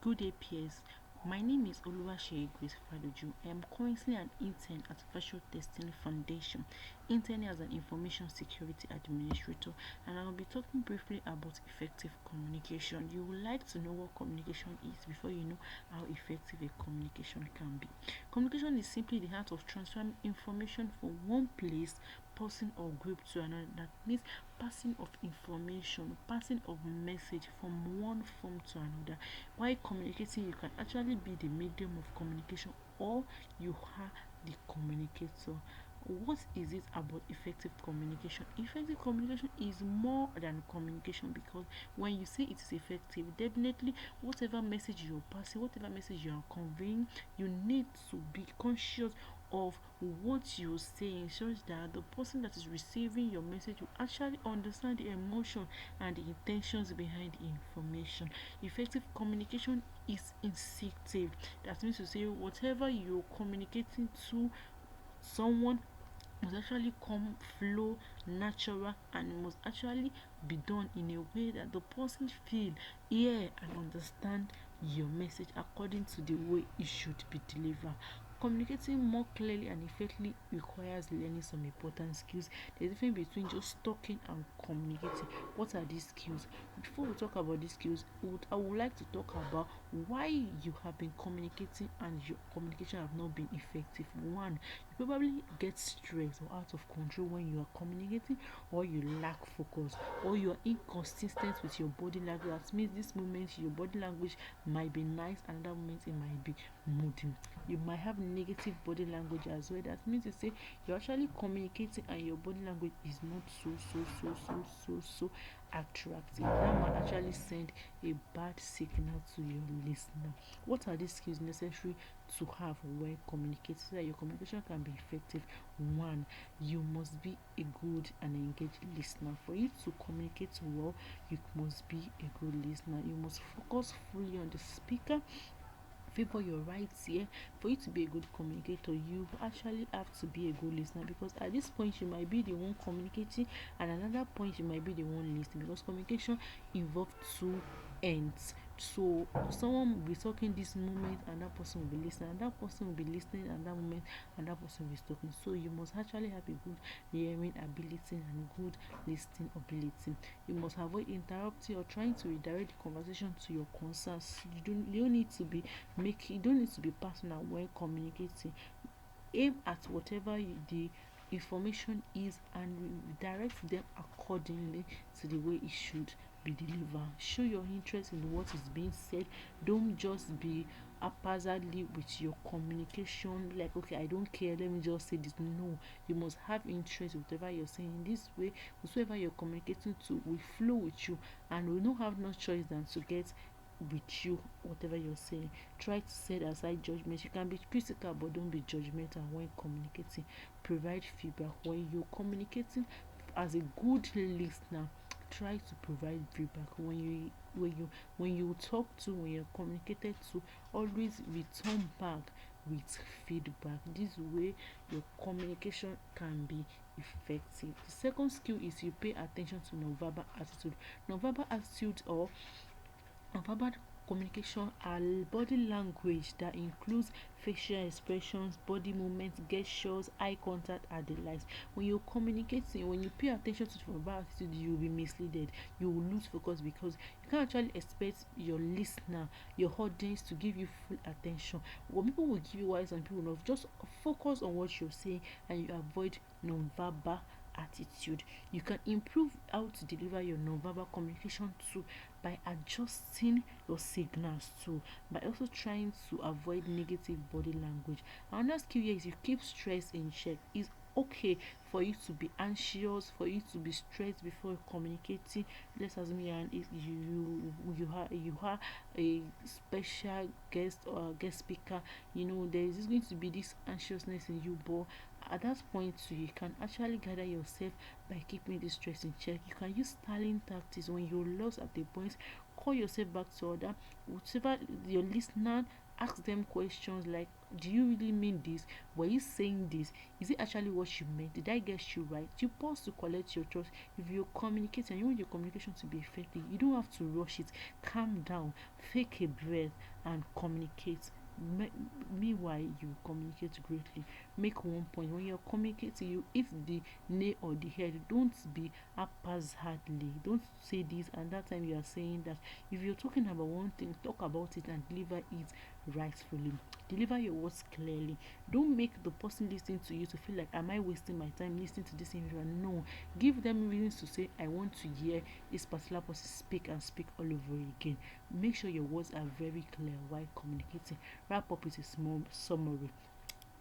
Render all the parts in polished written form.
Good day, peers. My name is Oluwaseyi Grace Fadoju. I am currently an intern at Virtual Testing Foundation, interning as an information security administrator, and I will be talking briefly about effective communication. You would like to know what communication is before you know how effective a communication can be. Communication is simply the art of transferring information from one place, person, or group to another. That means passing of information, passing of message from one form to another. While communicating, you can actually be the medium of communication or you are the communicator. What is it about effective communication? Effective communication is more than communication, because when you say it is effective, definitely whatever message you're passing, whatever message you are conveying, you need to be conscious of what you're saying, so that the person that is receiving your message will actually understand the emotion and the intentions behind the information. Effective communication is instinctive. That means to say whatever you're communicating to someone must actually come flow natural, and it must actually be done in a way that the person feel, hear and understand your message according to the way it should be delivered. Communicating more clearly and effectively requires learning some important skills. There's a difference between just talking and communicating. What are these skills? Before we talk about these skills, I would like to talk about why you have been communicating and your communication have not been effective. One, you probably get stressed or out of control when you are communicating, or you lack focus, or you are inconsistent with your body language. That means this moment your body language might be nice, and that moment it might be moody. You might have negative body language as well. That means to say you're actually communicating and your body language is not so attractive. That might actually send a bad signal to your listener. What are these skills necessary to have when communicating so that your communication can be effective? One, you must be a good and engaged listener. For you to communicate well, you must be a good listener. You must focus fully on the speaker, favor your rights here. For you to be a good communicator, you actually have to be a good listener, because at this point you might be the one communicating, and another point you might be the one listening, because communication involves two ends. So someone will be talking this moment and that person will be listening, and that person will be listening and that moment and that person will be talking. So you must actually have a good hearing ability and good listening ability. You must avoid interrupting or trying to redirect the conversation to your concerns. You don't need to be you don't need to be personal when communicating. Aim at whatever the information is and direct them accordingly to the way it should be delivered. Show your interest in what is being said. Don't just be haphazardly with your communication, like, okay, I don't care, let me just say this. No, you must have interest in whatever you're saying. In this way, whoever you're communicating to will flow with you and will not have no choice than to get with you whatever you're saying. Try to set aside judgment. You can be critical, but don't be judgmental when communicating. Provide feedback when you're communicating. As a good listener, try to provide feedback when you talk to, when you're communicated to. Always return back with feedback. This way your communication can be effective. The second skill is you pay attention to nonverbal attitude. Nonverbal attitude or nonverbal communication are body language that includes facial expressions, body movements, gestures, eye contact, and the likes. When you're communicating, when you pay attention to the verbal attitude, you will be misled. You will lose focus, because you can't actually expect your listener, your audience, to give you full attention. What people will give you wise and people will not. Just focus on what you're saying and you avoid non-verbal attitude. You can improve how to deliver your non-verbal communication too, by adjusting your signals too, by also trying to avoid negative body language. Another skill here is you keep stress in check. It's okay for you to be anxious, for you to be stressed before communicating. Let's assume you are a special guest or a guest speaker. There is going to be this anxiousness in you, but at that point too, you can actually gather yourself by keeping the stress in check. You can use styling tactics when you're lost at the point. call yourself back to order. Whatever your listener, ask them questions like, do you really mean this? Were you saying this? Is it actually what you meant? Did I get you right? You pause to collect your thoughts. If you communicate and you want your communication to be effective, you don't have to rush it. Calm down, take a breath, and communicate. Meanwhile, you communicate greatly. Make one point when you're communicating. You hit the nail or the head. Don't be haphazardly. Don't say this and that time you are saying that. If you're talking about one thing, talk about it and deliver it rightfully. Deliver your words clearly. Don't make the person listening to you to feel like, am I wasting my time listening to this individual? No. Give them reasons to say, I want to hear this particular person speak and speak all over again. Make sure your words are very clear while communicating. Wrap up with a small summary.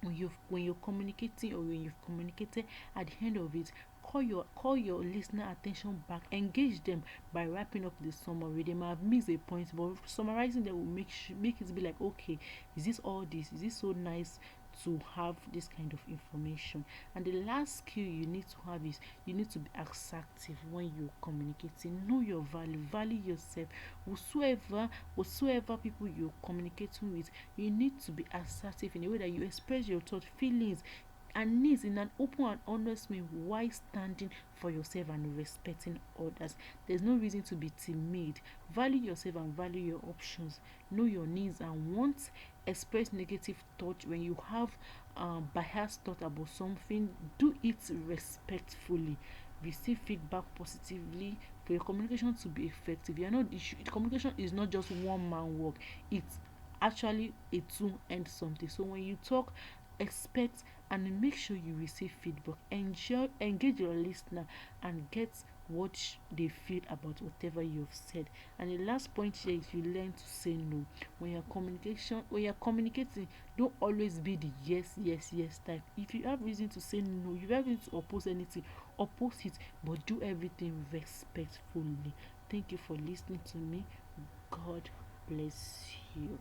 When you're communicating or when you've communicated, at the end of it, call your listener attention back. Engage them by wrapping up the summary. They might have missed a point, but summarizing them will make it be like, okay, is this all this? Is this so nice to have this kind of information? And the last skill you need to have is you need to be assertive when you're communicating. Know your value yourself. Whatsoever people you're communicating with, you need to be assertive in a way that you express your thoughts, feelings, and needs in an open and honest way while standing for yourself and respecting others. There's no reason to be timid. Value yourself and value your options. Know your needs and wants. Express negative thought when you have biased thought about something. Do it respectfully. Receive feedback positively. For your communication to be effective, you are not communication is not just one man work. It's actually a two and something. So when you talk, expect and make sure you receive feedback. Engage your listener and get what they feel about whatever you've said. And the last point here is you learn to say no. When you're communicating, don't always be the yes type. If you have reason to say no, you have reason to oppose anything, oppose it, but do everything respectfully. Thank you for listening to me. God bless you.